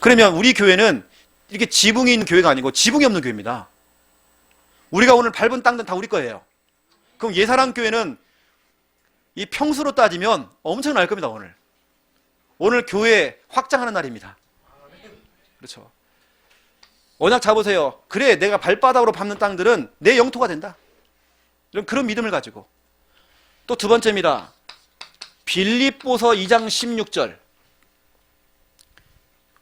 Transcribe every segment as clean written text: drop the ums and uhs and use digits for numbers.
그러면 우리 교회는 이렇게 지붕이 있는 교회가 아니고 지붕이 없는 교회입니다. 우리가 오늘 밟은 땅은 다 우리 거예요. 그럼 예사랑 교회는 이 평수로 따지면 엄청날 겁니다. 오늘 교회 확장하는 날입니다. 그렇죠. 언약 잡으세요. 그래, 내가 발바닥으로 밟는 땅들은 내 영토가 된다. 그런 믿음을 가지고. 또 두 번째입니다. 빌립보서 2장 16절.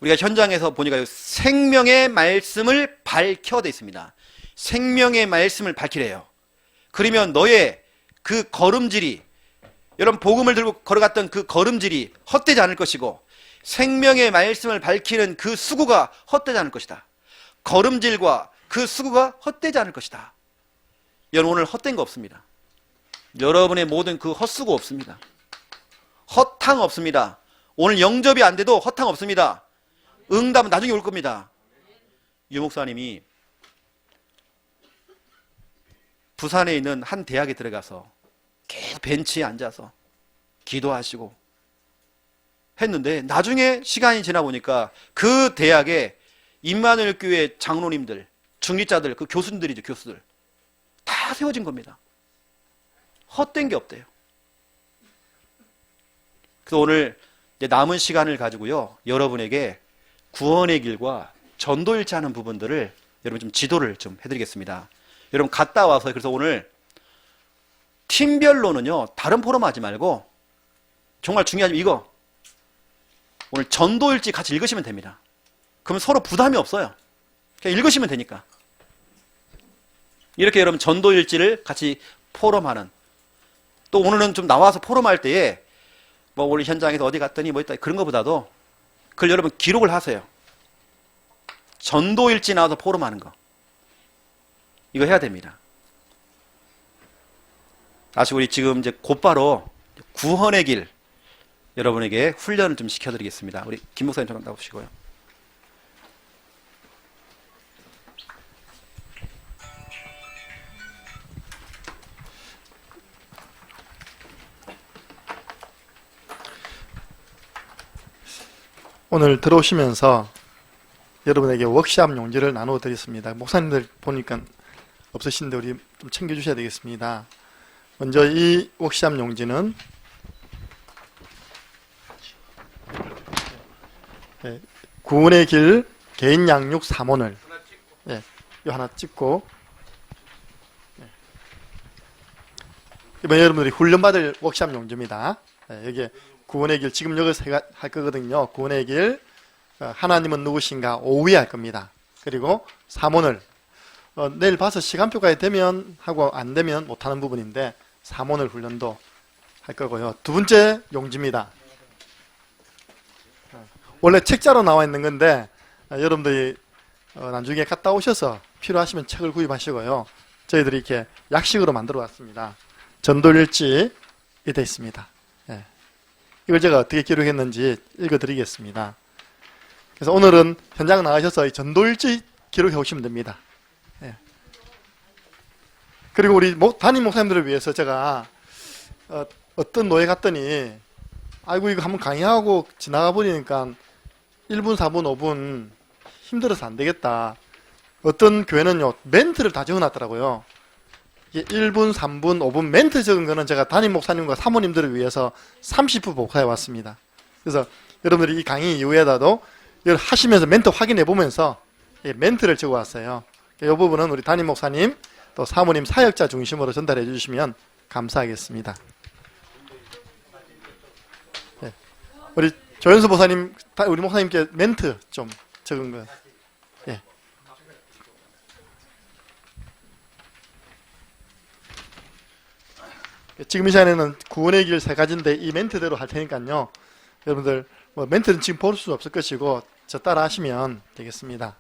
우리가 현장에서 보니까 생명의 말씀을 밝혀 돼 있습니다. 생명의 말씀을 밝히래요. 그러면 너의 그 걸음질이, 여러분 복음을 들고 걸어갔던 그 걸음질이 헛되지 않을 것이고, 생명의 말씀을 밝히는 그 수고가 헛되지 않을 것이다. 걸음질과 그 수고가 헛되지 않을 것이다. 여러분 오늘 헛된 거 없습니다. 여러분의 모든 그 헛수고 없습니다. 허탕 없습니다. 오늘 영접이 안 돼도 허탕 없습니다. 응답은 나중에 올 겁니다. 유 목사님이 부산에 있는 한 대학에 들어가서 계속 벤치에 앉아서 기도하시고 했는데, 나중에 시간이 지나 보니까 그 대학에 임마누엘 교회 장로님들, 중리자들, 그 교수들이죠, 교수들 다 세워진 겁니다. 헛된 게 없대요. 그래서 오늘 남은 시간을 가지고요, 여러분에게 구원의 길과 전도일치 하는 부분들을 여러분 좀 지도를 좀 해드리겠습니다. 여러분 갔다 와서, 그래서 오늘 팀별로는요 다른 포럼 하지 말고 정말 중요하지만 이거 오늘 전도일지 같이 읽으시면 됩니다. 그러면 서로 부담이 없어요. 그냥 읽으시면 되니까. 이렇게 여러분 전도일지를 같이 포럼하는, 또 오늘은 좀 나와서 포럼할 때에 뭐 오늘 현장에서 어디 갔더니 뭐 있다 그런 것보다도 그걸 여러분 기록을 하세요. 전도일지 나와서 포럼하는 거 이거 해야 됩니다. 다시 우리 지금 이제 곧바로 구원의 길 여러분에게 훈련을 좀 시켜드리겠습니다. 우리 김 목사님 좀 나오시고요. 오늘 들어오시면서 여러분에게 워크샵 용지를 나누어 드렸습니다. 목사님들 보니까 없으신데 우리 좀 챙겨주셔야 되겠습니다. 먼저 이 워크샵 용지는 구원의 길 개인 양육 3원을 이 하나 찍고, 이번 여러분들이 훈련받을 워크샵 용지입니다. 여기에 구원의 길, 지금 여기서 할 거거든요. 구원의 길, 하나님은 누구신가 오후에 할 겁니다. 그리고 3원을 내일 봐서 시간표가 되면 하고 안 되면 못하는 부분인데 3원을 훈련도 할 거고요. 두 번째 용지입니다. 원래 책자로 나와 있는 건데 여러분들이 나중에 갔다 오셔서 필요하시면 책을 구입하시고요. 저희들이 이렇게 약식으로 만들어 왔습니다. 전도일지 되어 있습니다. 이걸 제가 어떻게 기록했는지 읽어드리겠습니다. 그래서 오늘은 현장 나가셔서 이 전도일지 기록해 오시면 됩니다. 그리고 우리 담임 목사님들을 위해서 제가 어떤 노예 갔더니 아이고 이거 한번 강의하고 지나가 버리니까 1분, 4분, 5분 힘들어서 안 되겠다. 어떤 교회는요 멘트를 다 적어놨더라고요. 1분, 3분, 5분 멘트 적은 거는 제가 담임 목사님과 사모님들을 위해서 30분 복사해 왔습니다. 그래서 여러분들이 이 강의 이후에라도 하시면서 멘트 확인해 보면서 멘트를 적어 왔어요. 이 부분은 우리 담임 목사님 또 사모님 사역자 중심으로 전달해 주시면 감사하겠습니다. 우리 조현수 목사님, 우리 목사님께 멘트 좀 적은 거. 지금 이 시간에는 구원의 길 3가지인데 이 멘트대로 할 테니까요. 여러분들 뭐 멘트는 지금 볼 수 없을 것이고 저 따라 하시면 되겠습니다.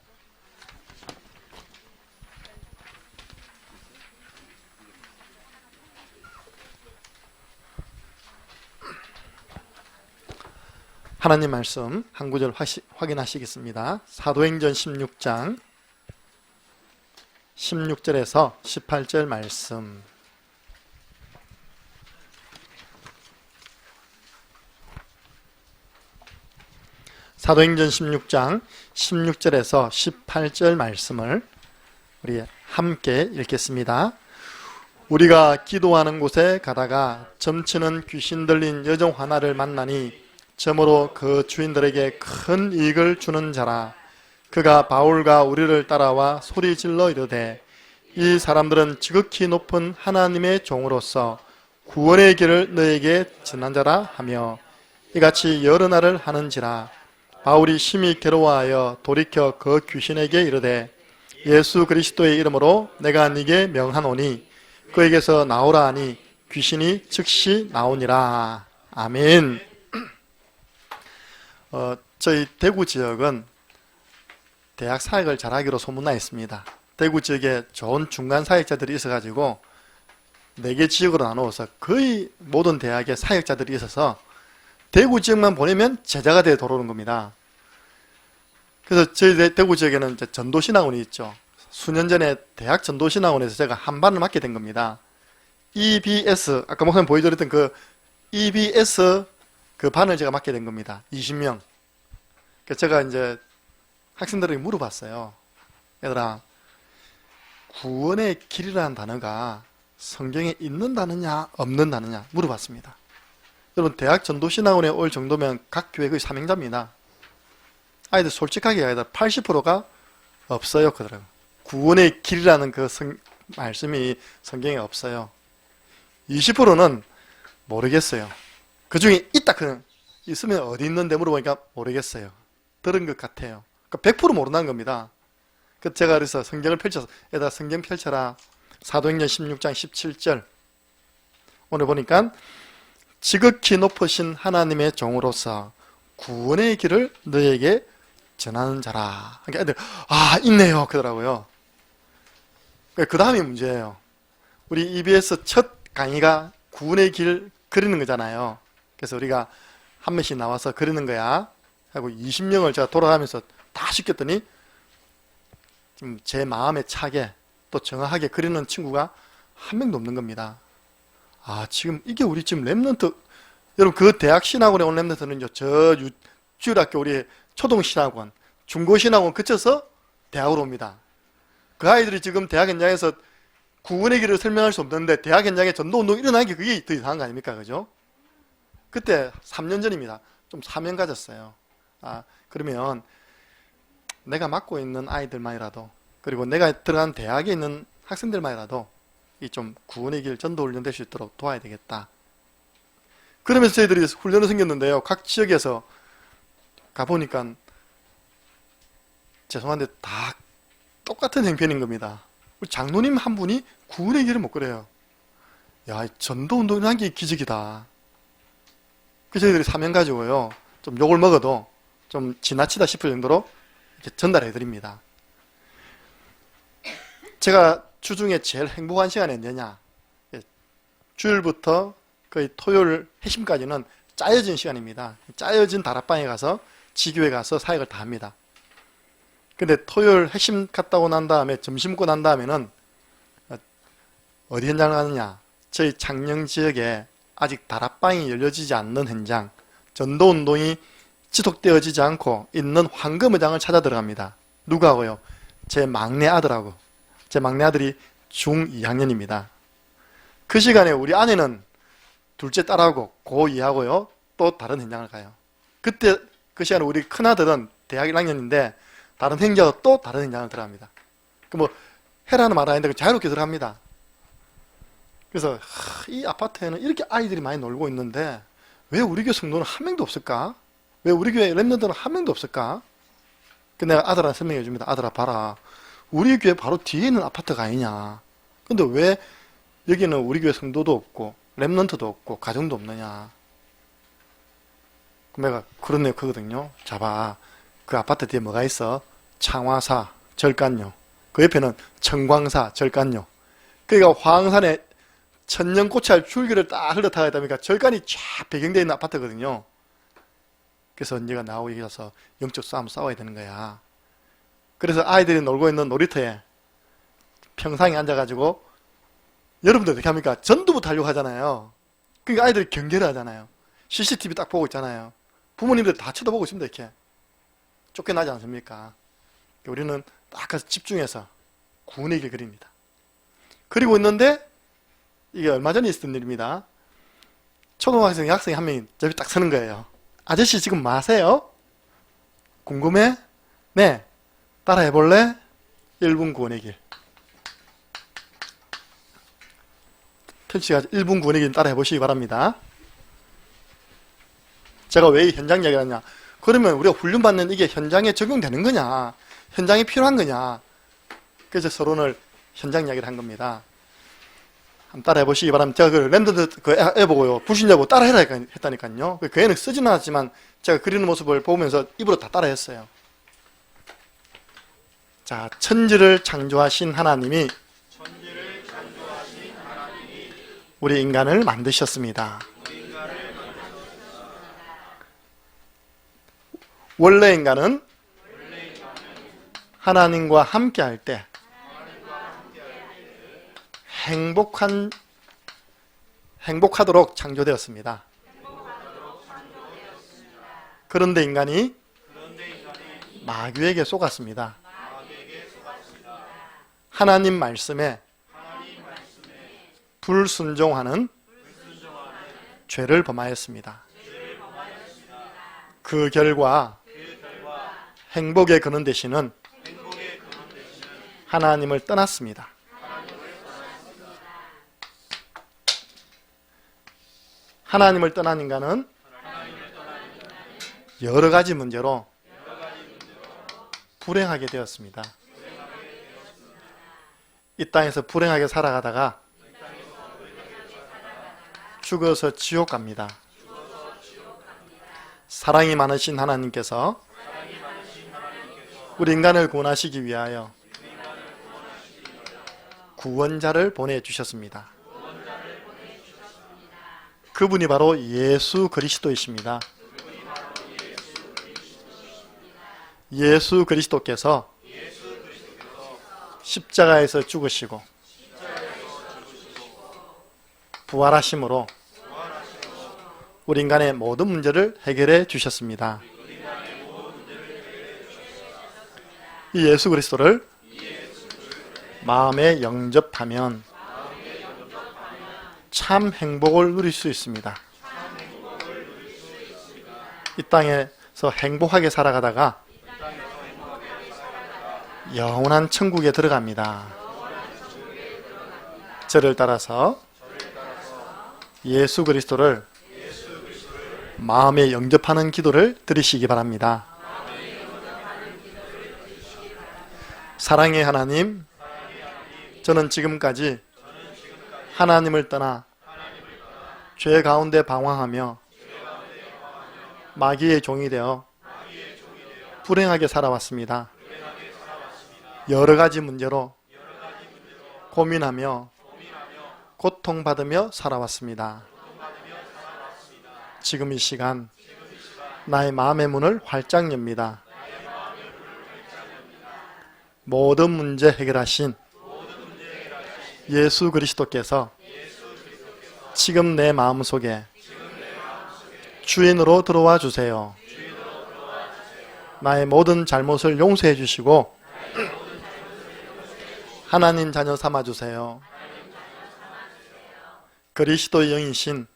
하나님 말씀 한 구절 확인하시겠습니다. 사도행전 16장 16절에서 18절 말씀. 사도행전 16장 16절에서 18절 말씀을 우리 함께 읽겠습니다. 우리가 기도하는 곳에 가다가 점치는 귀신 들린 여종 하나를 만나니 점으로 그 주인들에게 큰 이익을 주는 자라. 그가 바울과 우리를 따라와 소리질러 이르되 이 사람들은 지극히 높은 하나님의 종으로서 구원의 길을 너에게 전한 자라 하며 이같이 여러 날을 하는지라. 바울이 심히 괴로워하여 돌이켜 그 귀신에게 이르되 예수 그리스도의 이름으로 내가 네게 명하노니 그에게서 나오라 하니 귀신이 즉시 나오니라. 아멘. 저희 대구 지역은 대학 사역을 잘하기로 소문나 있습니다. 대구 지역에 좋은 중간 사역자들이 있어가지고 4개 지역으로 나누어서 거의 모든 대학에 사역자들이 있어서 대구 지역만 보내면 제자가 되어 돌아오는 겁니다. 그래서 저희 대구 지역에는 이제 전도신학원이 있죠. 수년 전에 대학 전도신학원에서 제가 한 반을 맡게 된 겁니다. EBS, 아까 목사님 보여드렸던 그 EBS 그 반을 제가 맡게 된 겁니다. 20명. 그래서 제가 이제 학생들에게 물어봤어요. 얘들아, 구원의 길이라는 단어가 성경에 있는 단어냐 없는 단어냐 물어봤습니다. 여러분 대학 전도신학원에 올 정도면 각 교회 거의 삼행자입니다. 아이들 솔직하게 얘기하다 80%가 없어요 그러더라고요. 구원의 길이라는 그 말씀이 성경에 없어요. 20%는 모르겠어요. 그 중에 있다 그냥 있으면 어디 있는데 물어보니까 모르겠어요. 들은 것 같아요. 그러니까 100% 모른다는 겁니다. 그 제가 그래서 성경을 펼쳐서 여기다 성경 펼쳐라. 사도행전 16장 17절 오늘 보니까 지극히 높으신 하나님의 종으로서 구원의 길을 너에게 전하는 자라. 그러니까 애들 있네요 그러더라고요. 그 다음이 문제예요. 우리 EBS 첫 강의가 구원의 길 그리는 거잖아요. 그래서 우리가 한 명씩 나와서 그리는 거야 하고 20명을 제가 돌아가면서 다 시켰더니 좀 제 마음에 차게 또 정확하게 그리는 친구가 한 명도 없는 겁니다. 지금 이게 우리 지금 랩런트, 여러분 그 대학 신학원에 온 랩런트는요, 저 주일학교 우리 초등신학원, 중고신학원 거쳐서 대학으로 옵니다. 그 아이들이 지금 대학 현장에서 구원의 길을 설명할 수 없는데 대학 현장에 전도운동이 일어나는 게 그게 더 이상한 거 아닙니까? 그죠? 그때 3년 전입니다. 좀 사명 가졌어요. 그러면 내가 맡고 있는 아이들만이라도 그리고 내가 들어간 대학에 있는 학생들만이라도 이 좀 구원의 길 전도 훈련 될 수 있도록 도와야 되겠다. 그러면서 저희들이 훈련을 생겼는데요. 각 지역에서 가보니까 죄송한데 다 똑같은 형편인 겁니다. 우리 장로님 한 분이 구원의 길을 못 그래요. 야, 전도 운동을 한 게 기적이다. 그래서 저희들이 사명 가지고요. 좀 욕을 먹어도 좀 지나치다 싶을 정도로 이렇게 전달해 드립니다. 제가 주중에 제일 행복한 시간이 언제냐? 주일부터 거의 토요일 핵심까지는 짜여진 시간입니다. 짜여진 다락방에 가서 지교에 가서 사역을 다 합니다. 근데 토요일 핵심 갔다 오고 난 다음에 점심 먹고 난 다음에는 어디 현장을 가느냐? 저희 창녕 지역에 아직 다락방이 열려지지 않는 현장, 전도운동이 지속되어지지 않고 있는 황금의장을 찾아 들어갑니다. 누구하고요? 제 막내 아들하고. 제 막내 아들이 중2학년입니다. 그 시간에 우리 아내는 둘째 딸하고 고2하고요. 또 다른 현장을 가요. 그때 그 시간에 우리 큰아들은 대학 1학년인데 다른 행자도 또 다른 현장을 들어갑니다. 뭐 해라는 말 아닌데 자유롭게 들어갑니다. 그래서 이 아파트에는 이렇게 아이들이 많이 놀고 있는데 왜 우리 교회 성도는 한 명도 없을까? 왜 우리 교회 랩런트는 한 명도 없을까? 근데 내가 아들한테 설명해 줍니다. 아들아 봐라. 우리 교회 바로 뒤에 있는 아파트가 아니냐. 근데 왜 여기는 우리 교회 성도도 없고 랩런트도 없고 가정도 없느냐. 그럼 내가 그렇네요. 그거든요. 자봐. 그 아파트 뒤에 뭐가 있어? 창화사, 절간요. 그 옆에는 청광사, 절간요. 그러니까 화흥산에 천년고찰 줄기를 딱 흘러타가 있다 보니까 절간이 쫙 배경되어 있는 아파트거든요. 그래서 언제가 나오고 여기 가서 영적 싸움 싸워야 되는 거야. 그래서 아이들이 놀고 있는 놀이터에 평상에 앉아가지고 여러분들 어떻게 합니까? 전두부터 하려고 하잖아요. 그러니까 아이들이 경계를 하잖아요. CCTV 딱 보고 있잖아요. 부모님들 다 쳐다보고 있습니다. 이렇게 쫓겨나지 않습니까? 우리는 딱 가서 집중해서 구원의 길 그립니다. 그리고 있는데 이게 얼마 전에 있었던 일입니다. 초등학생 학생이 한 명이 저기 딱 서는 거예요. 아저씨 지금 뭐 하세요? 궁금해? 네. 따라해볼래? 1분 구원의 길. 펼치가 1분 구원의 길 따라해보시기 바랍니다. 제가 왜 이 현장 이야기를 하냐? 그러면 우리가 훈련받는 이게 현장에 적용되는 거냐? 현장에 필요한 거냐? 그래서 서론을 현장 이야기를 한 겁니다. 한번 따라해 보시기 바랍니다. 제가 그 랜드드 그 애 보고요. 불신자고 따라해라 했다니까요. 그 애는 쓰지는 않았지만 제가 그리는 모습을 보면서 입으로 다 따라했어요. 자, 천지를 창조하신 하나님이 우리 인간을 만드셨습니다. 원래 인간은 하나님과 함께 할 때 행복하도록 창조되었습니다. 그런데 인간이 마귀에게 속았습니다. 하나님 말씀에 불순종하는 죄를 범하였습니다. 그 결과 행복의 근원 되시는 하나님을 떠났습니다. 하나님을 떠난 인간은 여러 가지 문제로 불행하게 되었습니다. 이 땅에서 불행하게 살아가다가 죽어서 지옥 갑니다. 사랑이 많으신 하나님께서 우리 인간을 구원하시기 위하여 구원자를 보내주셨습니다. 그분이 바로 예수 그리스도이십니다. 예수 그리스도께서 십자가에서 죽으시고 부활하심으로 우리 인간의 모든 문제를 해결해 주셨습니다. 이 예수 그리스도를 마음에 영접하면 참 행복을 누릴 수 있습니다. 이 땅에서 행복하게 살아가다가 영원한 천국에 들어갑니다. 저를 따라서 예수 그리스도를 마음에 영접하는 기도를 드리시기 바랍니다. 사랑의 하나님, 저는 지금까지 하나님을 떠나 죄 가운데 방황하며 마귀의 종이 되어 불행하게 살아왔습니다. 여러 가지 문제로 고민하며 고통받으며 살아왔습니다. 지금 이 시간 나의 마음의 문을 활짝 엽니다. 모든 문제 해결하신 예수 그리스도께서 지금 내 마음속에 주인으로 들어와 주세요. 나의 모든 잘못을 용서해 주시고 하나님 자녀 삼아 주세요. 그리스도의 영이신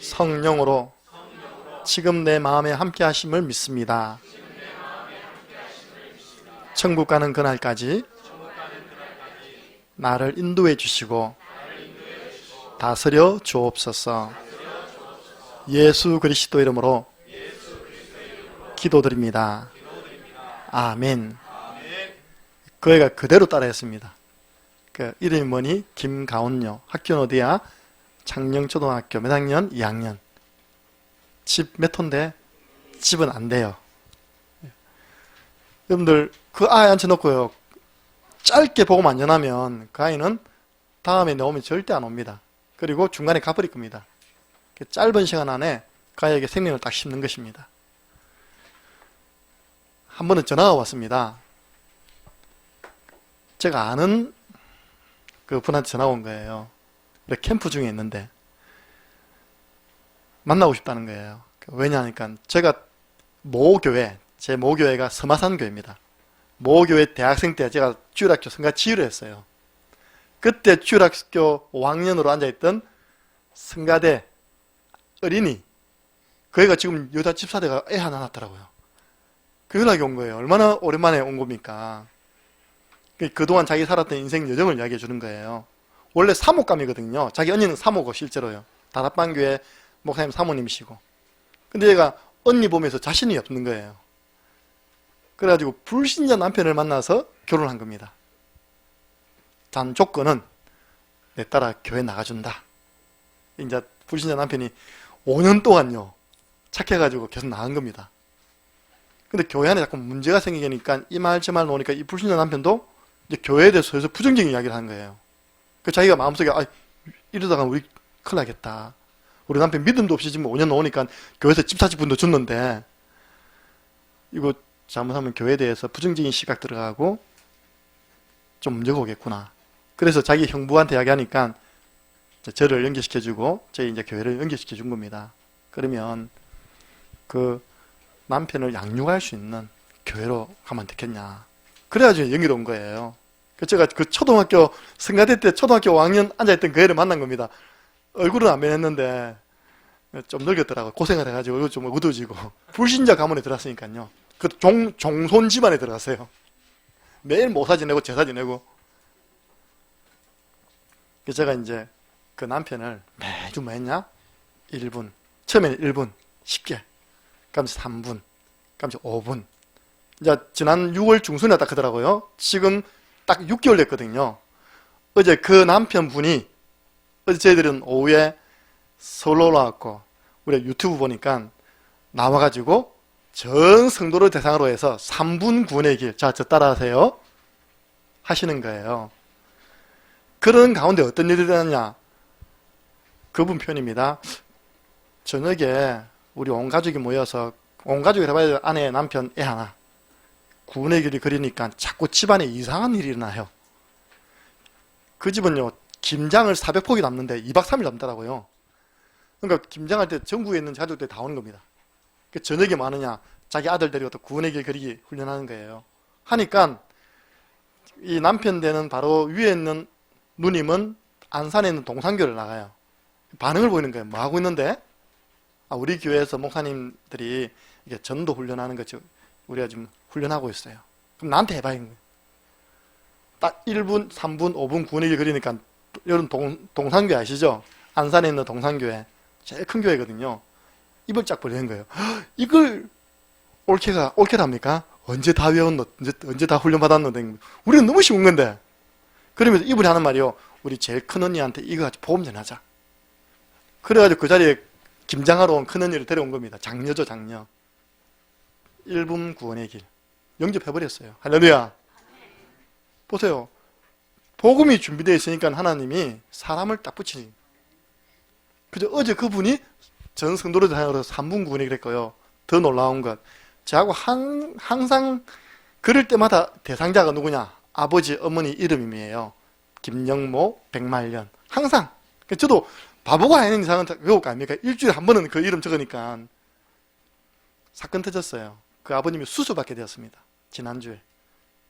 성령으로 지금 내 마음에 함께 하심을 믿습니다. 천국 가는 그날까지 나를 인도해 주시고 다스려 주옵소서. 예수 그리스도 이름으로 기도드립니다. 아멘. 그 애가 그대로 따라했습니다. 그 이름이 뭐니? 김가온요. 학교는 어디야? 창녕초등학교 몇 학년? 2학년. 집 몇 호인데? 집은 안 돼요. 여러분들 그 아이 앉혀놓고요, 짧게 보고만 연하면 그 아이는 다음에 나오면 절대 안 옵니다. 그리고 중간에 가버릴 겁니다. 짧은 시간 안에 그 아이에게 생명을 딱 심는 것입니다. 한 번은 전화가 왔습니다. 제가 아는 그 분한테 전화가 온 거예요. 캠프 중에 있는데 만나고 싶다는 거예요. 왜냐하니까 제가 모 교회, 제 모교회가 서마산 교회입니다. 모교회 대학생 때 제가 주일학교 성가 지휘를 했어요. 그때 주일학교 5학년으로 앉아있던 성가대 어린이, 그 애가 지금 여자 집사대가 애 하나 낳았더라고요. 그 연락이 온 거예요. 얼마나 오랜만에 온 겁니까? 그동안 자기 살았던 인생 여정을 이야기해 주는 거예요. 원래 사목감이거든요. 자기 언니는 사모고 실제로요. 다락방교회 목사님 사모님이시고. 근데 얘가 언니 보면서 자신이 없는 거예요. 그래가지고 불신자 남편을 만나서 결혼한 겁니다. 단 조건은 내 따라 교회 나가준다. 이제 불신자 남편이 5년 동안요 착해가지고 계속 나간 겁니다. 근데 교회 안에 자꾸 문제가 생기니까 이 말 저 말 놓으니까 이 불신자 남편도 이제 교회에 대해서 부정적인 이야기를 하는 거예요. 그 자기가 마음속에 이러다가 우리 큰일 나겠다. 우리 남편 믿음도 없이 지금 5년 나오니까 교회에서 집사직분도 줬는데 이거 잘못하면 교회에 대해서 부정적인 시각 들어가고 좀 문제가 오겠구나. 그래서 자기 형부한테 이야기하니까 저를 연결시켜주고 저희 이제 교회를 연결시켜 준 겁니다. 그러면 그 남편을 양육할 수 있는 교회로 가면 되겠냐. 그래가지고 연결 온 거예요. 제가 그 초등학교 성가대 때 초등학교 5학년 앉아있던 그 애를 만난 겁니다. 얼굴은 안 변했는데 좀 늙었더라고요. 고생을 해가지고 얼굴 좀 어두워지고. 불신자 가문에 들어갔으니까요. 그 종손 집안에 들어갔어요. 매일 모사 지내고 제사 지내고. 그래서 제가 이제 그 남편을 매주 뭐 했냐? 1분. 처음에는 1분. 쉽게. 그러면서 3분. 그러면서 5분. 이제 지난 6월 중순에 딱 하더라고요. 지금 딱 6개월 됐거든요. 어제 그 남편분이 어제 저희들은 오후에 서울로 올라왔고 우리 유튜브 보니까 나와가지고 전 성도를 대상으로 해서 3분 구원의 길, 자, 저 따라하세요 하시는 거예요. 그런 가운데 어떤 일이 일어났냐? 그분 표현입니다. 저녁에 우리 온 가족이 모여서 온 가족이 해봐야 될 아내, 남편, 애 하나 구원의 길이 그리니까 자꾸 집안에 이상한 일이 일어나요. 그 집은요 김장을 400포기 남는데 2박 3일 남더라고요. 그러니까 김장할 때 전국에 있는 가족들이 다 오는 겁니다. 그 저녁에 뭐 하느냐, 자기 아들 데리고 또 구원의 길 그리기 훈련하는 거예요. 하니까 이 남편 되는 바로 위에 있는 누님은 안산에 있는 동산교를 나가요. 반응을 보이는 거예요. 뭐 하고 있는데? 우리 교회에서 목사님들이 이게 전도 훈련하는 거죠. 우리가 지금 훈련하고 있어요. 그럼 나한테 해봐. 딱 1분, 3분, 5분 구원의 길 그리니까 여러분 동산교회 아시죠? 안산에 있는 동산교회. 제일 큰 교회거든요. 입을 쫙 벌리는 거예요. 이걸 옳게랍니까? 언제 다 외웠노? 언제 다 훈련받았노? 우리는 너무 쉬운 건데. 그러면서 이분이 하는 말이요. 우리 제일 큰 언니한테 이거 같이 보험 전하자. 그래가지고 그 자리에 김장하러 온 큰 언니를 데려온 겁니다. 장녀죠, 장녀. 1분 구원의 길. 영접해버렸어요. 할렐루야. 보세요. 복음이 준비되어 있으니까 하나님이 사람을 딱 붙이니. 그죠? 어제 그분이 전 성도를 대상으로 3분 구원의 길 했고요. 더 놀라운 것. 저하고 항상 그럴 때마다 대상자가 누구냐? 아버지, 어머니 이름이에요. 김영모, 백말년. 항상. 저도 바보가 아닌 이상은 외울 거 아닙니까? 일주일에 한 번은 그 이름 적으니까. 사건 터졌어요. 그 아버님이 수술받게 되었습니다. 지난주에.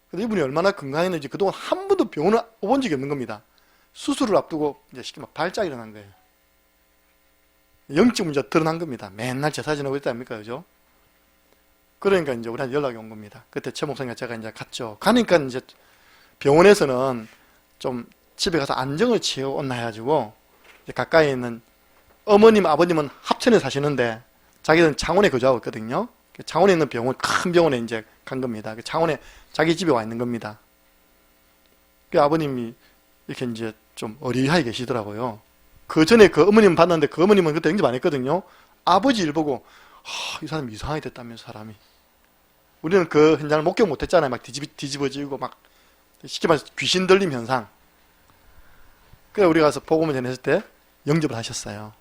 근데 이분이 얼마나 건강했는지 그동안 한 번도 병원을 와본 적이 없는 겁니다. 수술을 앞두고 이제 쉽게 막 발작이 일어난 거예요. 영적 문제가 드러난 겁니다. 맨날 제사 지내고 있다 아닙니까? 그죠? 그러니까 이제 우리한테 연락이 온 겁니다. 그때 최 목사님과 제가 이제 갔죠. 가니까 이제 병원에서는 좀 집에 가서 안정을 취해온나 해가지고 가까이 있는 어머님, 아버님은 합천에 사시는데 자기는 창원에 거주하고 있거든요. 창원에 있는 병원, 큰 병원에 이제 간 겁니다. 창원에 자기 집에 와 있는 겁니다. 그 아버님이 이렇게 이제 좀 어리하게 계시더라고요. 그 전에 그 어머님 봤는데 그 어머님은 그때 영접 안 했거든요. 아버지 일 보고, 이 사람이 이상하게 됐다면서, 사람이. 우리는 그 현장을 목격 못 했잖아요. 막 뒤집어지고, 막, 쉽게 말해서 귀신 들림 현상. 그래서 우리가 가서 복음을 전했을 때 영접을 하셨어요.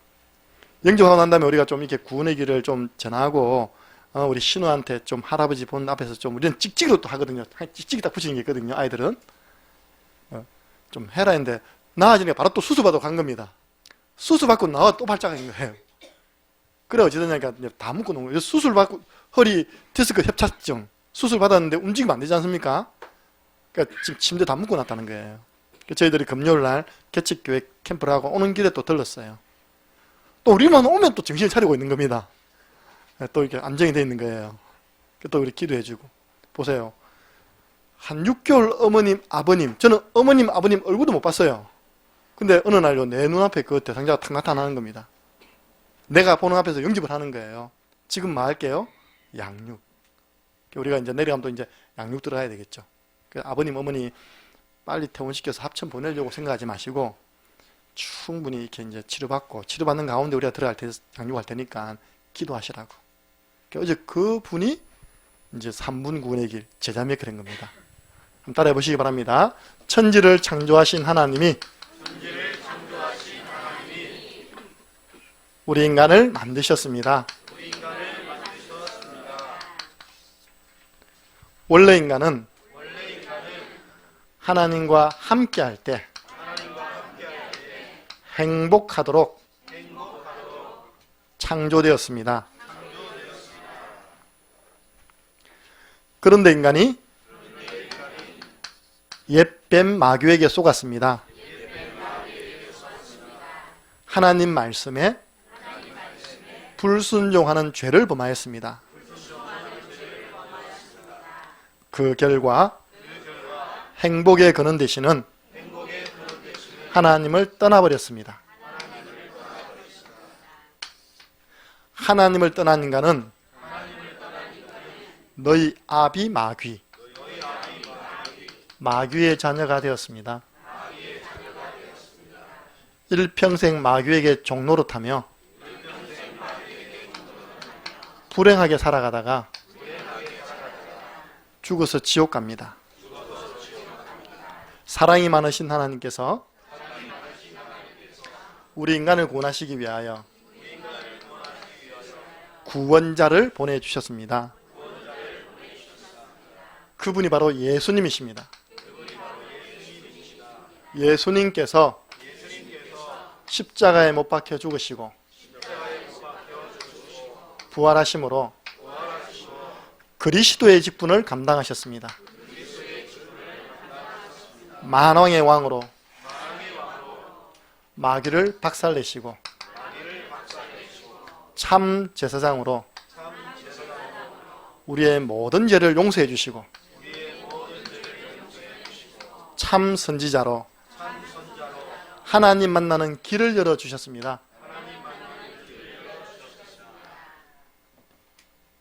영접하고 난 다음에 우리가 좀 이렇게 구원의 길을 좀 전하고, 우리 신우한테 좀 할아버지 본 앞에서 좀, 우리는 찍찍이로 또 하거든요. 찍찍이 딱 붙이는 게 있거든요, 아이들은. 좀 해라 했는데, 나아지니까 바로 또 수술받으러 간 겁니다. 수술받고 나와 또 발작한 거예요. 그래 어찌 되냐니까 다 묶어 놓은 거예요. 수술 받고 허리 디스크 협착증 수술 받았는데 움직이면 안 되지 않습니까? 그러니까 지금 침대 다 묶어 놨다는 거예요. 저희들이 금요일 날 개척교회 캠프를 하고 오는 길에 또 들렀어요. 또 우리만 오면 또 정신을 차리고 있는 겁니다. 또 이렇게 안정이 돼 있는 거예요. 또 우리 기도해주고. 보세요. 한 6개월 어머님, 아버님, 저는 어머님, 아버님 얼굴도 못 봤어요. 근데 어느 날요, 내 눈앞에 그 대상자가 탁 나타나는 겁니다. 내가 보는 앞에서 영접을 하는 거예요. 지금 뭐 할게요? 양육. 우리가 이제 내려가면 또 이제 양육 들어가야 되겠죠. 아버님, 어머니 빨리 퇴원시켜서 합천 보내려고 생각하지 마시고 충분히 이렇게 이제 치료받고 치료받는 가운데 우리가 들어갈 때 양육할 테니까 기도하시라고. 어제 그 분이 이제 3분 구원의 길 제자매 그런 겁니다. 한번 따라해 보시기 바랍니다. 천지를 창조하신 하나님이 우리 인간을 만드셨습니다. 원래 인간은 하나님과 함께할 때 행복하도록 창조되었습니다. 그런데 인간이 옛뱀 마귀에게 속았습니다. 하나님 말씀에 불순종하는 죄를 범하였습니다. 그 결과 행복의 근원 되시는 하나님을 떠나버렸습니다. 하나님을 떠난 인간은 너희 아비 마귀, 마귀의 자녀가 되었습니다. 일평생 마귀에게 종노릇하며 불행하게 살아가다가 죽어서 지옥 갑니다. 사랑이 많으신 하나님께서 우리 인간을 구원하시기 위하여 구원자를 보내주셨습니다. 그분이 바로 예수님이십니다. 예수님께서 십자가에 못 박혀 죽으시고 부활하심으로 그리스도의 직분을 감당하셨습니다. 만왕의 왕으로 마귀를 박살내시고 참 제사장으로 우리의 모든 죄를 용서해 주시고 참 선지자로 하나님 만나는 길을 열어주셨습니다.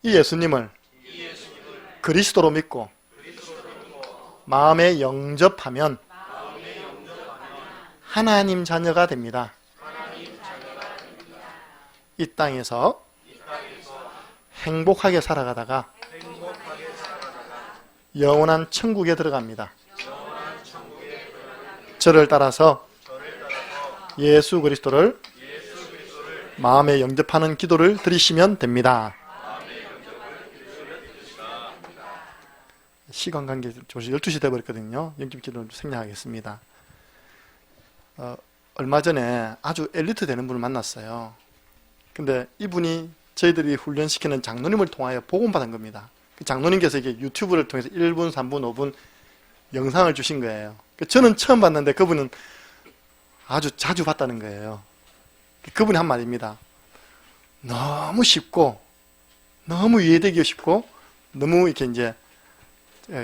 이 예수님을 그리스도로 믿고 마음에 영접하면 하나님 자녀가 됩니다. 이 땅에서 행복하게 살아가다가 영원한 천국에 들어갑니다. 저를 따라서 예수 그리스도를 마음에 영접하는 기도를 드리시면 됩니다. 시간 관계 조시 12시 되어버렸거든요. 영접 기도를 생략하겠습니다. 얼마 전에 아주 엘리트 되는 분을 만났어요. 근데 이분이 저희들이 훈련시키는 장로님을 통하여 복음받은 겁니다. 그 장로님께서 이게 유튜브를 통해서 1분, 3분, 5분 영상을 주신 거예요. 저는 처음 봤는데 그분은 아주 자주 봤다는 거예요. 그분이 한 말입니다. 너무 쉽고, 너무 이해되기 쉽고, 너무 이렇게 이제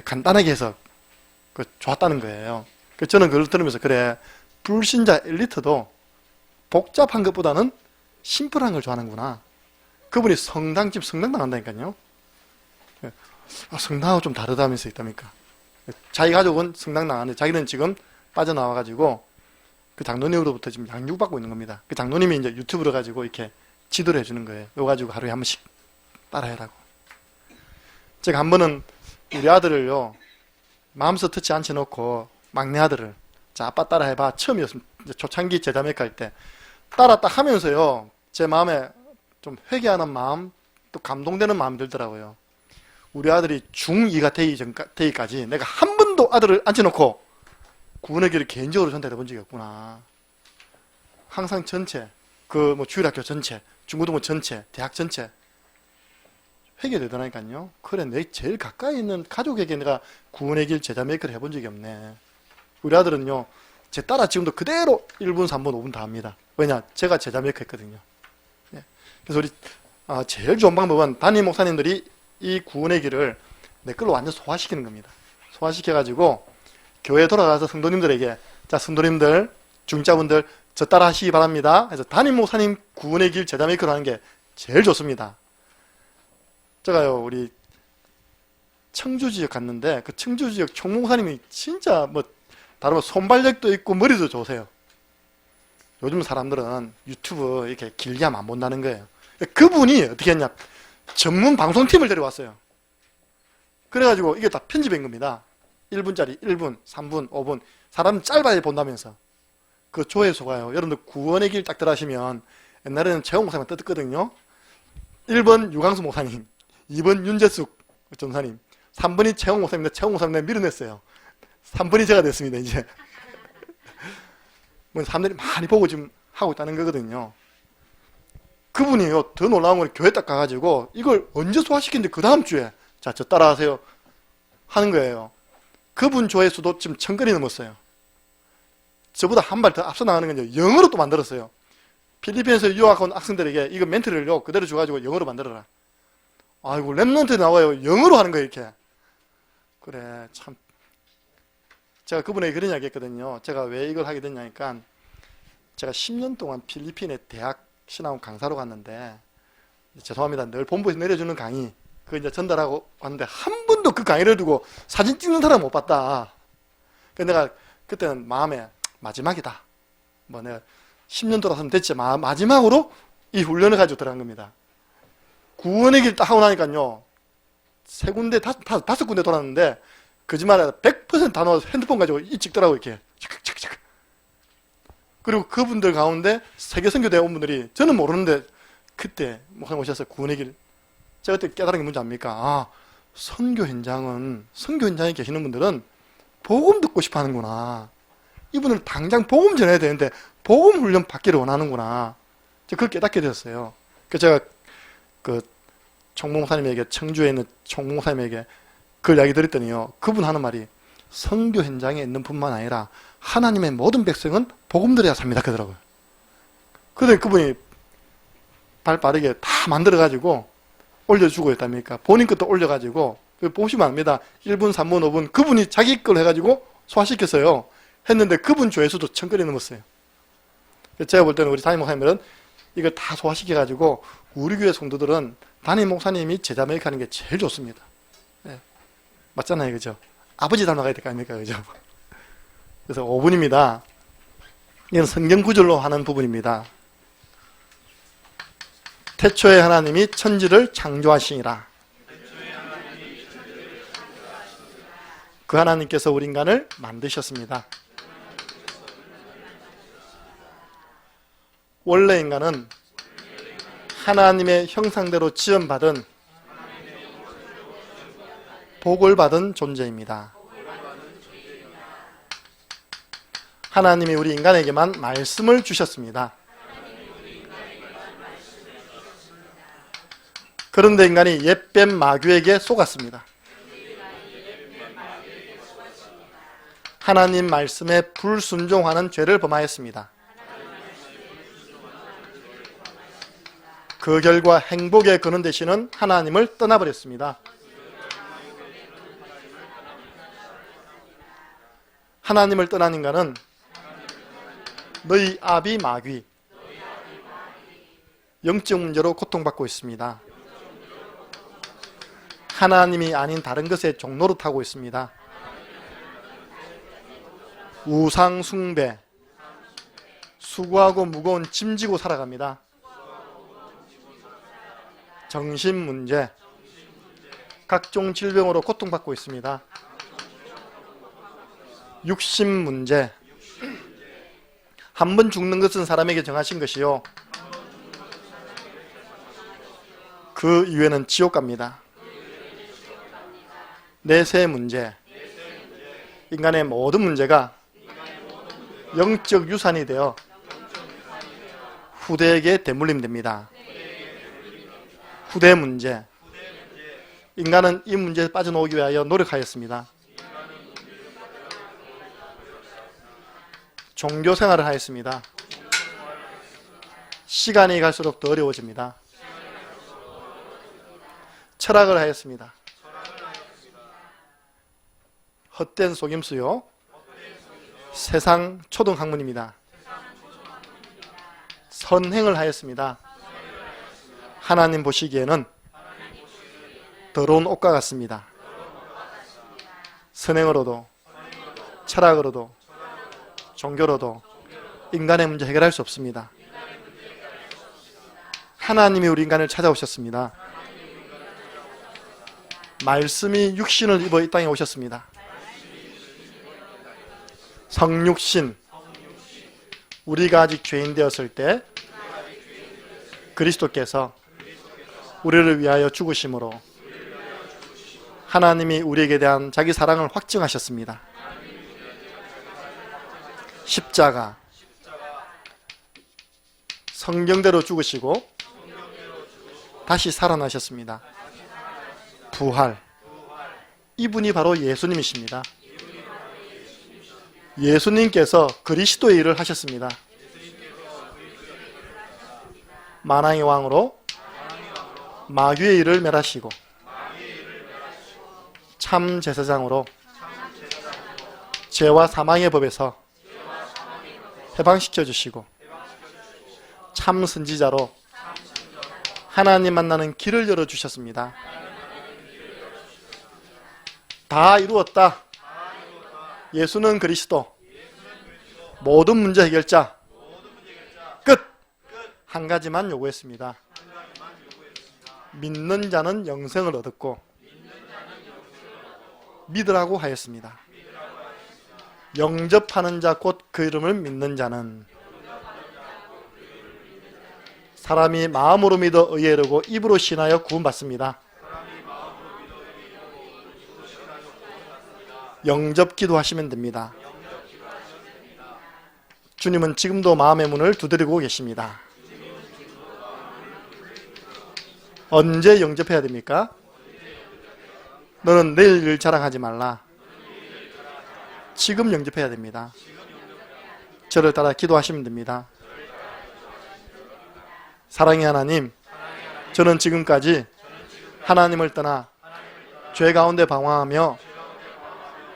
간단하게 해서 좋았다는 거예요. 저는 그걸 들으면서 그래, 불신자 엘리트도 복잡한 것보다는 심플한 걸 좋아하는구나. 그분이 성당집 성당 나간다니까요. 성당하고 좀 다르다면서 있답니까? 자기 가족은 성당 나가는데 자기는 지금 빠져나와가지고 그 장로님으로부터 지금 양육받고 있는 겁니다. 그 장로님이 이제 유튜브를 가지고 이렇게 지도를 해주는 거예요. 이거 가지고 하루에 한 번씩 따라해라고. 제가 한 번은 우리 아들을요, 마음속 터치 앉혀놓고 막내 아들을 자, 아빠 따라해봐. 처음이었습니다. 초창기 제자매 갈 때 따라 딱 하면서요, 제 마음에 좀 회개하는 마음, 또 감동되는 마음이 들더라고요. 우리 아들이 중2가 되기까지 내가 한 번도 아들을 앉혀놓고 구원의 길을 개인적으로 전달해 본 적이 없구나. 항상 전체, 주일학교 전체, 중고등부 전체, 대학 전체 회개되더라니까요. 그래, 내 제일 가까이 있는 가족에게 내가 구원의 길 제자 메이커를 해본 적이 없네. 우리 아들은요, 제 따라 지금도 그대로 1분, 3분, 5분 다 합니다. 왜냐? 제가 제자 메이커 했거든요. 예. 그래서 우리 제일 좋은 방법은 담임 목사님들이 이 구원의 길을 내 걸로 완전 소화시키는 겁니다. 소화시켜가지고 교회에 돌아가서 성도님들에게, 자, 성도님들, 중자분들 저 따라 하시기 바랍니다. 그래서 담임 목사님 구원의 길 제자 메이커로 하는 게 제일 좋습니다. 제가요, 우리 청주 지역 갔는데 그 청주 지역 총목사님이 진짜 뭐 다른 손발력도 있고 머리도 좋으세요. 요즘 사람들은 유튜브 이렇게 길게 하면 안 본다는 거예요. 그분이 어떻게 했냐, 전문 방송팀을 데려왔어요. 그래가지고 이게 다 편집한 겁니다. 1분짜리 1분, 3분, 5분 사람 짧아야 본다면서. 그 조회수가요, 여러분들 구원의 길 딱 들어가시면 옛날에는 최홍 목사님 떴거든요. 1번 유광수 목사님, 2번 윤재숙 전사님, 3번이 최홍 목사님인데 최홍 목사님 내가 밀어냈어요. 3번이 제가 됐습니다. 이제 사람들이 많이 보고 지금 하고 있다는 거거든요. 그분이요, 더 놀라운 건 교회 딱 가가지고 이걸 언제 소화시켰는데 그 다음 주에 자, 저 따라하세요 하는 거예요. 그분 조회수도 지금 1000건이 넘었어요. 저보다 한 발 더 앞서 나가는 건요, 영어로 또 만들었어요. 필리핀에서 유학 온 학생들에게 이거 멘트를요 그대로 줘가지고 영어로 만들어라. 아이고, 랩런트 나와요. 영어로 하는 거예요, 이렇게. 그래, 참. 제가 그분에게 그런 이야기 했거든요. 제가 왜 이걸 하게 됐냐니까, 제가 10년 동안 필리핀에 대학 신학원 강사로 갔는데, 죄송합니다. 늘 본부에서 내려주는 강의, 그거 이제 전달하고 왔는데, 한 번도 그 강의를 두고 사진 찍는 사람 못 봤다. 그래서 내가 그때는 마음에, 마지막이다. 뭐 내가 10년 돌아서면 됐지. 마지막으로 이 훈련을 가지고 들어간 겁니다. 구원의 길 딱 하고 나니까요, 3군데, 5군데 돌았는데, 거짓말하다 100% 다 넣어서 핸드폰 가지고 이 찍더라고, 이렇게. 그리고 그분들 가운데 세계선교대 온 분들이, 저는 모르는데, 그때 목사님 오셔서 구원의 길, 제가 그때 깨달은 게 뭔지 압니까? 아, 선교 현장에 계시는 분들은 복음 듣고 싶어 하는구나. 이분은 당장 복음 전해야 되는데, 복음 훈련 받기를 원하는구나. 제가 그걸 깨닫게 되었어요. 그래서 제가 그 총목사님에게, 청주에 있는 총목사님에게 그걸 이야기 드렸더니요, 그분 하는 말이, 선교 현장에 있는 뿐만 아니라 하나님의 모든 백성은 복음 들어야 삽니다 그러더라고요. 그런데 그분이 발 빠르게 다 만들어가지고 올려주고 있답니까? 본인 것도 올려가지고, 보시면 압니다. 1분, 3분, 5분 그분이 자기 걸 해가지고 소화시켰어요. 했는데 그분 조회수도 1000건이 넘었어요. 제가 볼 때는 우리 담임 목사님들은 이걸 다 소화시켜가지고, 우리 교회 성도들은 담임 목사님이 제자 메이커하는 게 제일 좋습니다. 네. 맞잖아요, 그죠? 아버지 닮아가야 될 거 아닙니까, 그죠? 그래서 5분입니다. 이건 성경 구절로 하는 부분입니다. 태초에 하나님이 천지를 창조하시니라. 그 하나님께서 우리 인간을 만드셨습니다. 원래 인간은 하나님의 형상대로 지음받은 복을 받은 존재입니다. 하나님이 우리 인간에게만 말씀을 주셨습니다. 그런데 인간이 옛뱀 마귀에게 속았습니다. 하나님 말씀에 불순종하는 죄를 범하였습니다. 그 결과 행복의 근원 되시는 하나님을 떠나버렸습니다. 하나님을 떠난 인간은 너희 아비 마귀, 영적 문제로 고통받고 있습니다. 하나님이 아닌 다른 것에 종노릇 하고 있습니다. 우상 숭배, 수고하고 무거운 짐 지고 살아갑니다. 정신 문제, 각종 질병으로 고통받고 있습니다. 육신 문제, 한 번 죽는 것은 사람에게 정하신 것이요, 그 이후에는 지옥 갑니다. 내세 문제, 인간의 모든 문제가 영적 유산이 되어 후대에게 대물림됩니다. 후대 문제. 인간은 이 문제에 빠져나오기 위하여 노력하였습니다. 종교 생활을 하였습니다. 시간이 갈수록 더 어려워집니다. 철학을 하였습니다. 헛된 속임수요. 세상 초등학문입니다. 선행을 하였습니다. 하나님 보시기에는 더러운 옷과 같습니다. 선행으로도 철학으로도 종교로도 인간의 문제 해결할 수 없습니다. 하나님이 우리 인간을 찾아오셨습니다. 말씀이 육신을 입어 이 땅에 오셨습니다. 성육신, 우리가 아직 죄인 되었을 때 그리스도께서 우리를 위하여 죽으심으로 하나님이 우리에게 대한 자기 사랑을 확증하셨습니다. 십자가, 성경대로 죽으시고 다시 살아나셨습니다. 부활, 이분이 바로 예수님이십니다. 예수님께서 그리스도의 일을 하셨습니다. 만왕의 왕으로 마귀의 일을 멸하시고 참 제사장으로 죄와 사망의 법에서 해방시켜 주시고 참 선지자로 하나님 만나는 길을 열어주셨습니다. 다 이루었다. 예수는 그리스도. 모든 문제 해결자. 끝. 한 가지만 요구했습니다. 믿는 자는 영생을 얻었고 믿으라고 하였습니다. 영접하는 자 곧 그 이름을 믿는 자는 사람이 마음으로 믿어 의에 이르고 입으로 신하여 구원받습니다. 영접 기도하시면 됩니다. 주님은 지금도 마음의 문을 두드리고 계십니다. 언제 영접해야 됩니까? 너는 내일 일 자랑하지 말라. 지금 영접해야 됩니다. 저를 따라 기도하시면 됩니다. 사랑의 하나님, 저는 지금까지 하나님을 떠나 죄 가운데 방황하며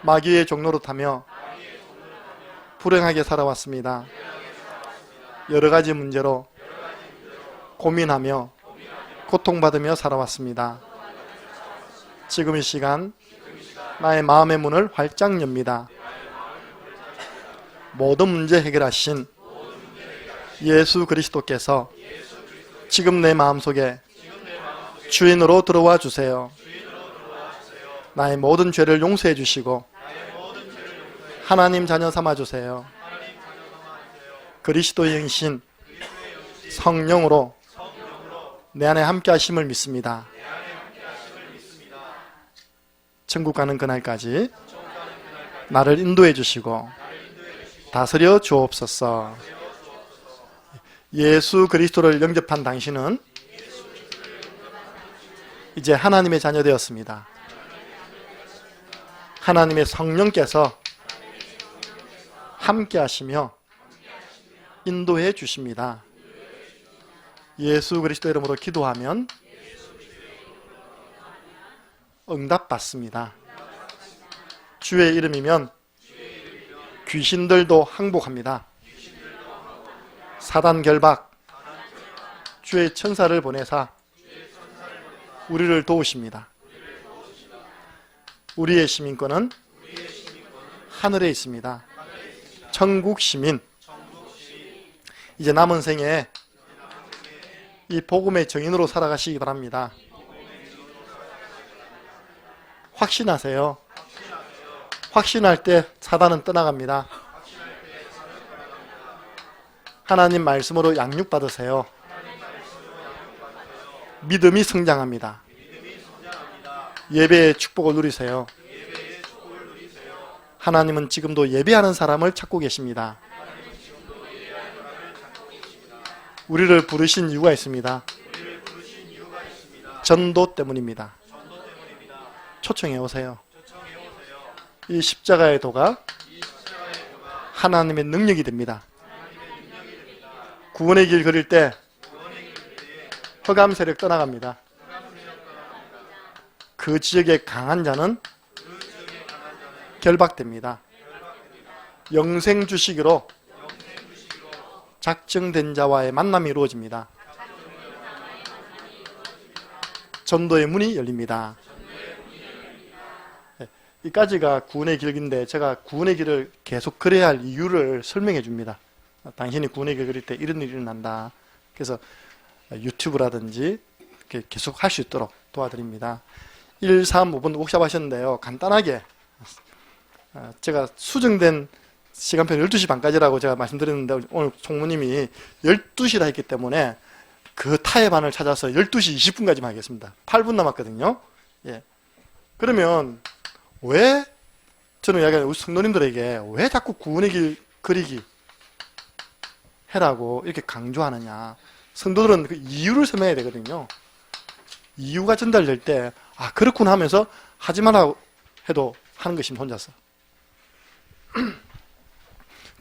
마귀의 종로로 타며 불행하게 살아왔습니다. 여러 가지 문제로 고민하며 고통받으며 살아왔습니다. 지금 이 시간 나의 마음의 문을 활짝 엽니다. 모든 문제 해결하신 예수 그리스도께서 지금 내 마음속에 주인으로 들어와 주세요. 나의 모든 죄를 용서해 주시고 하나님 자녀 삼아 주세요. 그리스도의 영신 성령으로 내 안에 함께 하심을 믿습니다. 천국 가는 그날까지 나를 인도해 주시고 다스려 주옵소서. 예수 그리스도를 영접한 당신은 이제 하나님의 자녀 되었습니다. 하나님의 성령께서 함께 하시며 인도해 주십니다. 예수 그리스도 이름으로 기도하면 응답받습니다. 주의 이름이면 귀신들도 항복합니다. 사단 결박, 주의 천사를 보내사 우리를 도우십니다. 우리의 시민권은 하늘에 있습니다. 천국 시민. 이제 남은 생에 이 복음의 정인으로 살아가시기 바랍니다. 확신하세요. 확신할 때 사단은 떠나갑니다. 하나님 말씀으로 양육받으세요. 믿음이 성장합니다. 예배의 축복을 누리세요. 하나님은 지금도 예배하는 사람을 찾고 계십니다. 우리를 부르신 이유가 있습니다. 전도 때문입니다. 초청해 오세요. 이 십자가의 도가 하나님의 능력이 됩니다. 구원의 길 걸을 때 흑암 세력 떠나갑니다. 그 지역의 강한 자는 결박됩니다. 영생 주시기로 작정된 자와의 만남이 이루어집니다. 전도의 문이 열립니다. 이까지가 구원의 길인데 제가 구원의 길을 계속 걸어야 할 이유를 설명해 줍니다. 당신이 구원의 길 걸을 때 이런 일이 일어난다. 그래서 유튜브라든지 계속 할 수 있도록 도와드립니다. 1, 3, 5분 워크샵 하셨는데요. 간단하게 제가 수정된 시간표 12시 반까지라고 제가 말씀드렸는데 오늘 총무님이 12시라 했기 때문에 그 타의 반을 찾아서 12시 20분까지만 하겠습니다. 8분 남았거든요. 예. 그러면 왜 저는 이야기하는 우리 성도님들에게 왜 자꾸 구원의 길 그리기 해라고 이렇게 강조하느냐. 성도들은 그 이유를 설명해야 되거든요. 이유가 전달될 때 아 그렇구나 하면서 하지 말라고 해도 하는 것입니다. 혼자서.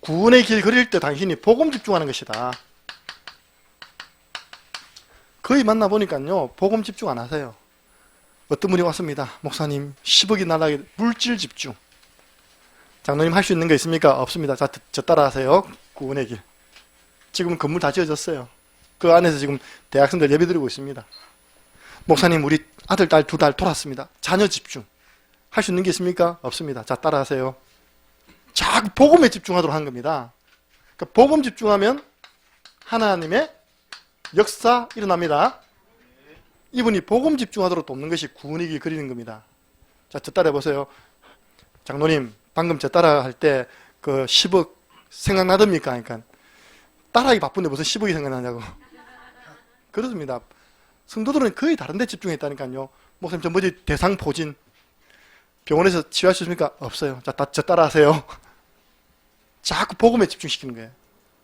구원의 길 그릴 때 당신이 복음 집중하는 것이다. 거의 만나보니까요. 복음 집중 안 하세요. 어떤 분이 왔습니다. 목사님 10억이 날아가게 물질 집중. 장로님 할 수 있는 거 있습니까? 없습니다. 자, 저 따라하세요. 구원의 길. 지금 건물 다 지어졌어요. 그 안에서 지금 대학생들 예배 드리고 있습니다. 목사님 우리 아들, 딸, 2달 돌았습니다. 자녀 집중. 할 수 있는 게 있습니까? 없습니다. 자, 따라하세요. 자꾸 복음에 집중하도록 한 겁니다. 그러니까 복음 집중하면 하나님의 역사 일어납니다. 이분이 복음 집중하도록 돕는 것이 구원의 길 그리는 겁니다. 자, 저 따라해 보세요. 장로님, 방금 저 따라 할 때 그 10억 생각나답니까? 그러니까 따라하기 바쁜데 무슨 10억이 생각나냐고. 그렇습니다. 성도들은 거의 다른 데 집중했다니까요. 목사님, 저 뭐지? 대상포진. 병원에서 치료할 수 있습니까? 없어요. 자, 저 따라하세요. 자꾸 복음에 집중시키는 거예요.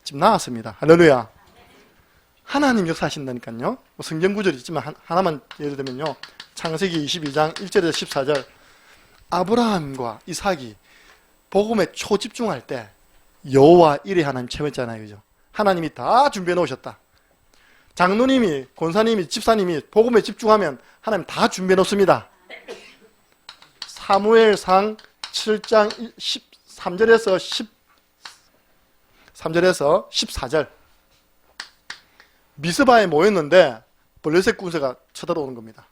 지금 나왔습니다. 할렐루야. 하나님 역사하신다니까요. 성경 구절이 있지만 하나만 예를 들면요. 창세기 22장 1절에서 14절 아브라함과 이삭이 복음에 초집중할 때 여호와 이레 하나님 체험했잖아요. 그죠? 하나님이 다 준비해 놓으셨다. 장로님이, 권사님이, 집사님이 복음에 집중하면 하나님 다 준비해 놓습니다. 사무엘상 7장 13절에서 14절 미스바에 모였는데 블레셋 군사가 쳐들어오는 겁니다.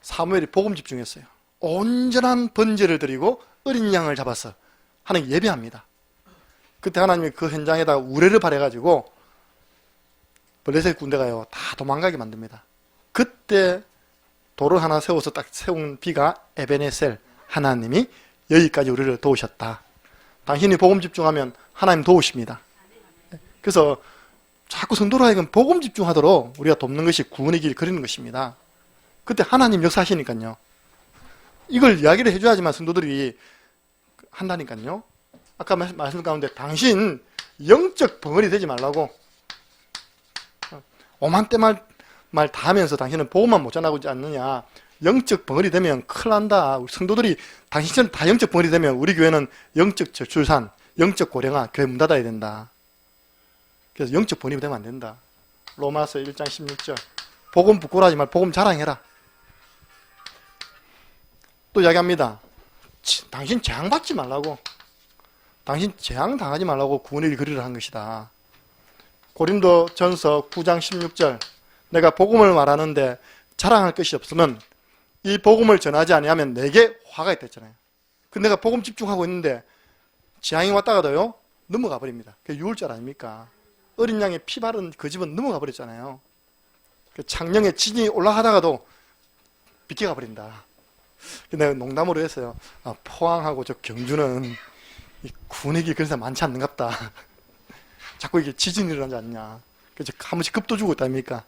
사무엘이 복음 집중했어요. 온전한 번제를 드리고 어린 양을 잡아서 하나님 예배합니다. 그때 하나님이 그 현장에다가 우레를 발해가지고 블레셋 군대가요 다 도망가게 만듭니다. 그때 돌을 하나 세워서 딱 세운 비가 에베네셀, 하나님이 여기까지 우리를 도우셨다. 당신이 복음 집중하면 하나님 도우십니다. 그래서 자꾸 성도로 하여금 복음 집중하도록 우리가 돕는 것이 구원의 길 그리는 것입니다. 그때 하나님 역사하시니까요. 이걸 이야기를 해줘야지만 성도들이 한다니까요. 아까 말씀 가운데 당신 영적 벙어리 되지 말라고 오만때 말 다 하면서 당신은 복음만 못 전하고 있지 않느냐. 영적 벙어리 되면 큰일 난다. 우리 성도들이 당신처럼 다 영적 벙어리 되면 우리 교회는 영적 저출산, 영적 고령화, 교회 문 닫아야 된다. 그래서 영적 번입이 되면 안 된다. 로마서 1장 16절 복음 부끄러워하지 말고 복음 자랑해라. 또 이야기합니다. 당신 재앙받지 말라고. 당신 재앙당하지 말라고 구원의 길 그리려 한 것이다. 고린도 전서 9장 16절 내가 복음을 말하는데 자랑할 것이 없으면 이 복음을 전하지 아니하면 내게 화가 있다 했잖아요. 근데 내가 복음 집중하고 있는데 재앙이 왔다가도요 넘어가 버립니다. 그게 유월절 아닙니까? 어린 양의 피 바른 그 집은 넘어가 버렸잖아요. 창녕에 지진이 올라가다가도 비켜가 버린다. 내가 농담으로 했어요. 아, 포항하고 저 경주는 이 구원의 길 그런 사람 많지 않는갑다. 자꾸 이게 지진이 일어나지 않냐. 그래서 한 번씩 급도 주고 있다니까.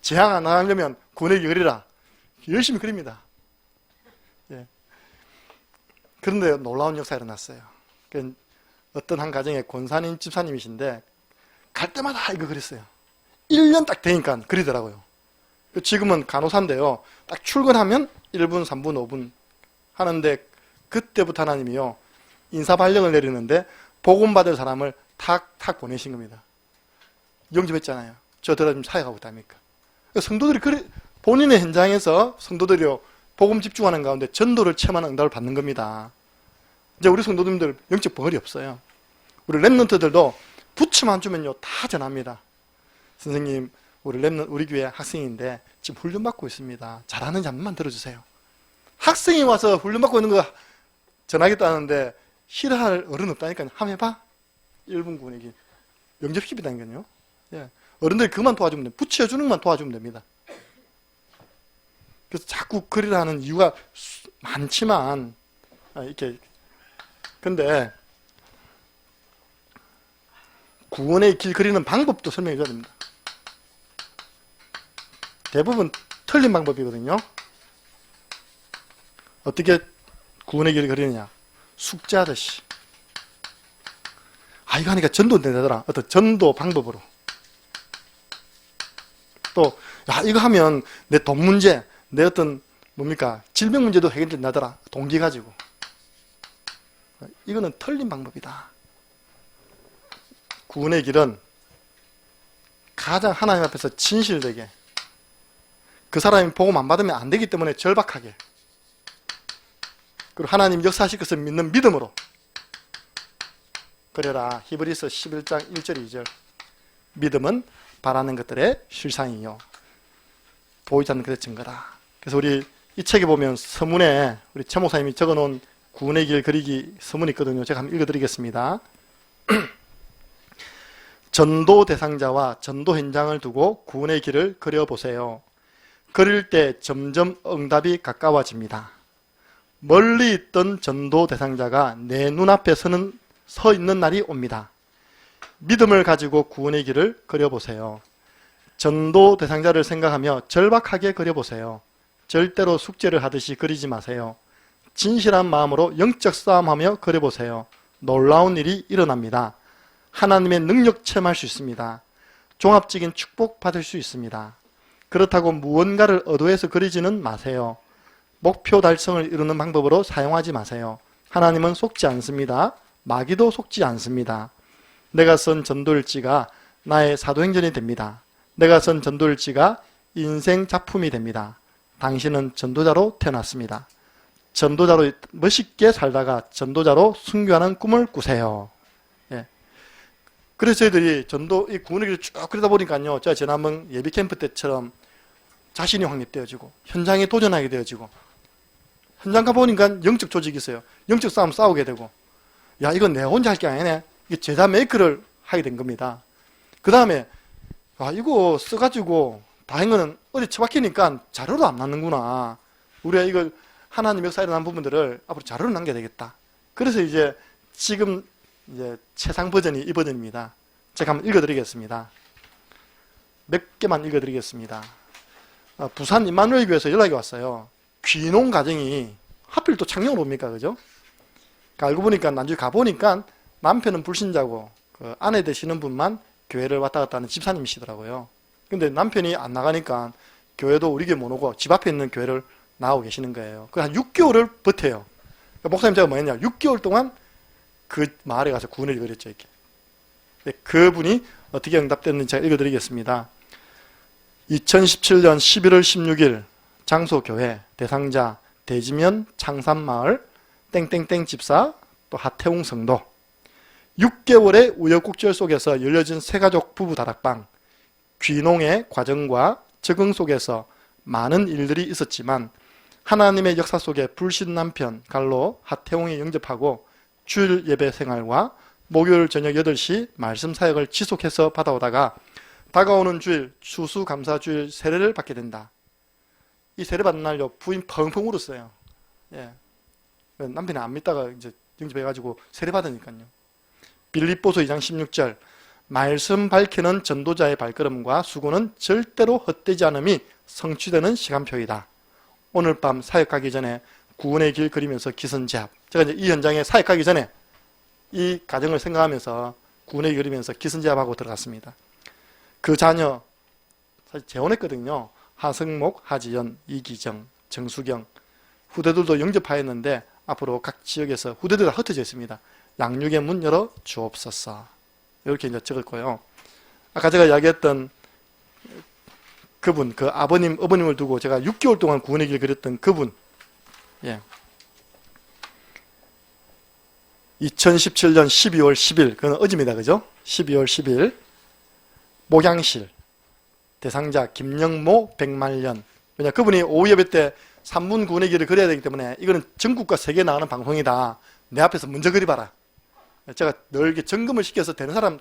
재앙 안 하려면 구원의 길 그리라. 열심히 그립니다. 예. 그런데 놀라운 역사가 일어났어요. 어떤 한 가정의 권사님, 집사님이신데 갈 때마다 이거 그랬어요. 1년 딱 되니까 그리더라고요. 지금은 간호사인데요. 딱 출근하면 1분, 3분, 5분 하는데 그때부터 하나님이요. 인사발령을 내리는데 복음받을 사람을 탁탁 보내신 겁니다. 영접했잖아요. 저 들어 지금 사역하고 있답니까? 성도들이 본인의 현장에서 성도들이 복음 집중하는 가운데 전도를 체험하는 응답을 받는 겁니다. 이제 우리 성도님들 영적 벙어리 없어요. 우리 랩런트들도 부츠만 주면요 다 전합니다. 선생님, 우리 교회 학생인데 지금 훈련받고 있습니다. 잘하는지 한 번만 들어주세요. 학생이 와서 훈련받고 있는 거 전하겠다는데 싫어할 어른 없다니까요. 한번 해봐. 1분 구원이기 영접시키다니까요. 예. 어른들이 그만 도와주면 됩니다. 붙여주는 것만 도와주면 됩니다. 그래서 자꾸 그리라 하는 이유가 많지만 이렇게 근데 구원의 길 그리는 방법도 설명해 줘야 됩니다. 대부분 틀린 방법이거든요. 어떻게 구원의 길을 그리느냐? 숙제하듯이. 이거 하니까 전도 되더라. 어떤 전도 방법으로. 또, 이거 하면 내 돈 문제, 내 어떤, 질병 문제도 해결된다더라. 동기 가지고. 이거는 틀린 방법이다. 구원의 길은 가장 하나님 앞에서 진실되게, 그 사람이 복음 안 받으면 안 되기 때문에 절박하게, 그리고 하나님 역사하실 것을 믿는 믿음으로 그래라. 히브리서 11장 1절 2절 믿음은 바라는 것들의 실상이요 보이지 않는 것의 증거다. 그래서 우리 이 책에 보면 서문에 우리 최 목사님이 적어놓은 구원의 길 그리기 서문이 있거든요. 제가 한번 읽어드리겠습니다. 전도 대상자와 전도 현장을 두고 구원의 길을 그려보세요. 그릴 때 점점 응답이 가까워집니다. 멀리 있던 전도 대상자가 내 눈앞에 서 있는 날이 옵니다. 믿음을 가지고 구원의 길을 그려보세요. 전도 대상자를 생각하며 절박하게 그려보세요. 절대로 숙제를 하듯이 그리지 마세요. 진실한 마음으로 영적 싸움하며 그려보세요. 놀라운 일이 일어납니다. 하나님의 능력 체험할 수 있습니다. 종합적인 축복 받을 수 있습니다. 그렇다고 무언가를 의도해서 그리지는 마세요. 목표 달성을 이루는 방법으로 사용하지 마세요. 하나님은 속지 않습니다. 마귀도 속지 않습니다. 내가 쓴 전도일지가 나의 사도행전이 됩니다. 내가 쓴 전도일지가 인생 작품이 됩니다. 당신은 전도자로 태어났습니다. 전도자로 멋있게 살다가 전도자로 순교하는 꿈을 꾸세요. 예. 그래서 저희들이 이 구원의 길을 쭉 그러다 보니까요, 제가 지난번 예비 캠프 때처럼 자신이 확립되어지고 현장에 도전하게 되어지고, 현장 가보니까 영적 조직이 있어요. 영적 싸움 싸우게 되고, 이건 내가 혼자 할 게 아니네. 이게 제자 메이크를 하게 된 겁니다. 그 다음에 이거 써가지고 다 한 거는 어디 처박히니까 자료로 안 남는구나. 우리가 이걸 하나님 역사에 일어난 부분들을 앞으로 자료로 남겨야 되겠다. 그래서 지금 최상 버전이 이 버전입니다. 제가 한번 읽어드리겠습니다. 몇 개만 읽어드리겠습니다. 부산 임마누엘 교회에서 연락이 왔어요. 귀농 가정이 하필 또 창녕으로 옵니까, 그죠? 알고 보니까 나중에 가보니까 남편은 불신자고 그 아내 되시는 분만 교회를 왔다 갔다 하는 집사님이시더라고요. 근데 남편이 안 나가니까 교회도 우리 교회 못 오고 집 앞에 있는 교회를 나오고 계시는 거예요. 그 한 6개월을 버텨요. 그러니까 목사님 제가 뭐 했냐, 6개월 동안 그 마을에 가서 구원을 그렸죠, 이렇게. 그분이 어떻게 응답됐는지 제가 읽어드리겠습니다. 2017년 11월 16일 장소교회 대상자 대지면 창산마을 땡땡땡 집사 또 하태웅 성도. 6개월의 우여곡절 속에서 열려진 새가족 부부 다락방. 귀농의 과정과 적응 속에서 많은 일들이 있었지만 하나님의 역사 속에 불신 남편 갈로 하태웅이 영접하고 주일 예배 생활과 목요일 저녁 8시 말씀 사역을 지속해서 받아오다가 다가오는 주일 추수감사주일 세례를 받게 된다. 이 세례 받는 날요 부인 펑펑 울었어요. 예. 남편이 안 믿다가 이제 영접해가지고 세례 받으니까요. 빌립보서 2장 16절 말씀 밝히는 전도자의 발걸음과 수고는 절대로 헛되지 않음이 성취되는 시간표이다. 오늘 밤 사역하기 전에 구원의 길 그리면서 기선제압. 제가 이제 이 현장에 사역하기 전에 이 가정을 생각하면서 구원의 길 그리면서 기선제압하고 들어갔습니다. 그 자녀 사실 재혼했거든요. 하승목, 하지연, 이기정, 정수경 후대들도 영접하였는데 앞으로 각 지역에서 후대들이 다 흩어져 있습니다. 양육의 문 열어 주옵소서. 이렇게 이제 적었고요. 아까 제가 이야기했던 그분, 그 아버님, 어머님을 두고 제가 6개월 동안 구원의 길 그렸던 그분, 예. 2017년 12월 10일, 그건 어제입니다. 그죠? 12월 10일, 목양실, 대상자 김영모 백만년. 왜냐, 그분이 오후 예배 때 3분 구원의 길을 그려야 되기 때문에 이거는 전국과 세계에 나가는 방송이다. 내 앞에서 먼저 그려봐라. 제가 늘 이렇게 점검을 시켜서 되는 사람,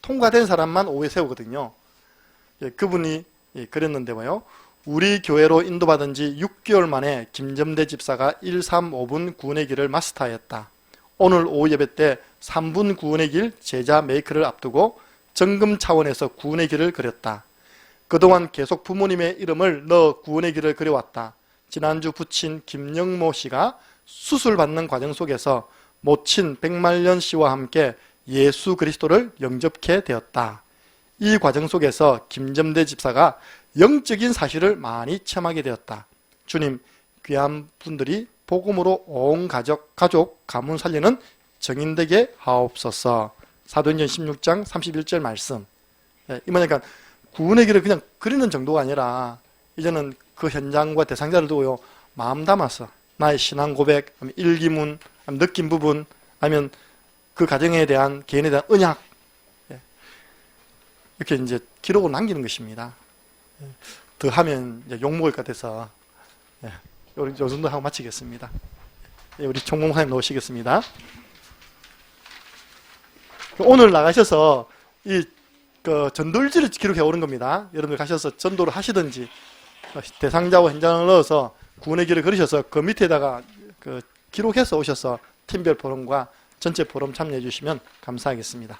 통과된 사람만 오후에 세우거든요. 예, 그분이 그렸는데요. 우리 교회로 인도받은 지 6개월 만에 김점대 집사가 1, 3, 5분 구원의 길을 마스터하였다. 오늘 오후 예배 때 3분 구원의 길 제자 메이크를 앞두고 점검 차원에서 구원의 길을 그렸다. 그동안 계속 부모님의 이름을 넣어 구원의 길을 그려왔다. 지난주 부친 김영모 씨가 수술받는 과정 속에서 모친 백만년 씨와 함께 예수 그리스도를 영접케 되었다. 이 과정 속에서 김점대 집사가 영적인 사실을 많이 체험하게 되었다. 주님, 귀한 분들이 복음으로 온 가족 가문 살리는 정인되게 하옵소서. 사도행전 16장 31절 말씀. 이 뭐냐니까 구원의 길을 그냥 그리는 정도가 아니라 이제는 그 현장과 대상자를 두고요, 마음 담아서 나의 신앙 고백, 일기문, 느낀 부분, 아니면 그 가정에 대한 개인에 대한 언약, 이렇게 이제 기록을 남기는 것입니다. 더 하면 이제 욕먹을 것 같아서 요 정도 하고 마치겠습니다. 우리 총무사님 나오시겠습니다. 오늘 나가셔서 이 전돌지를 기록해 오는 겁니다. 여러분들 가셔서 전도를 하시든지 대상자와 현장을 넣어서 구원의 길을 걸으셔서 그 밑에다가 기록해서 오셔서 팀별 포럼과 전체 포럼 참여해 주시면 감사하겠습니다.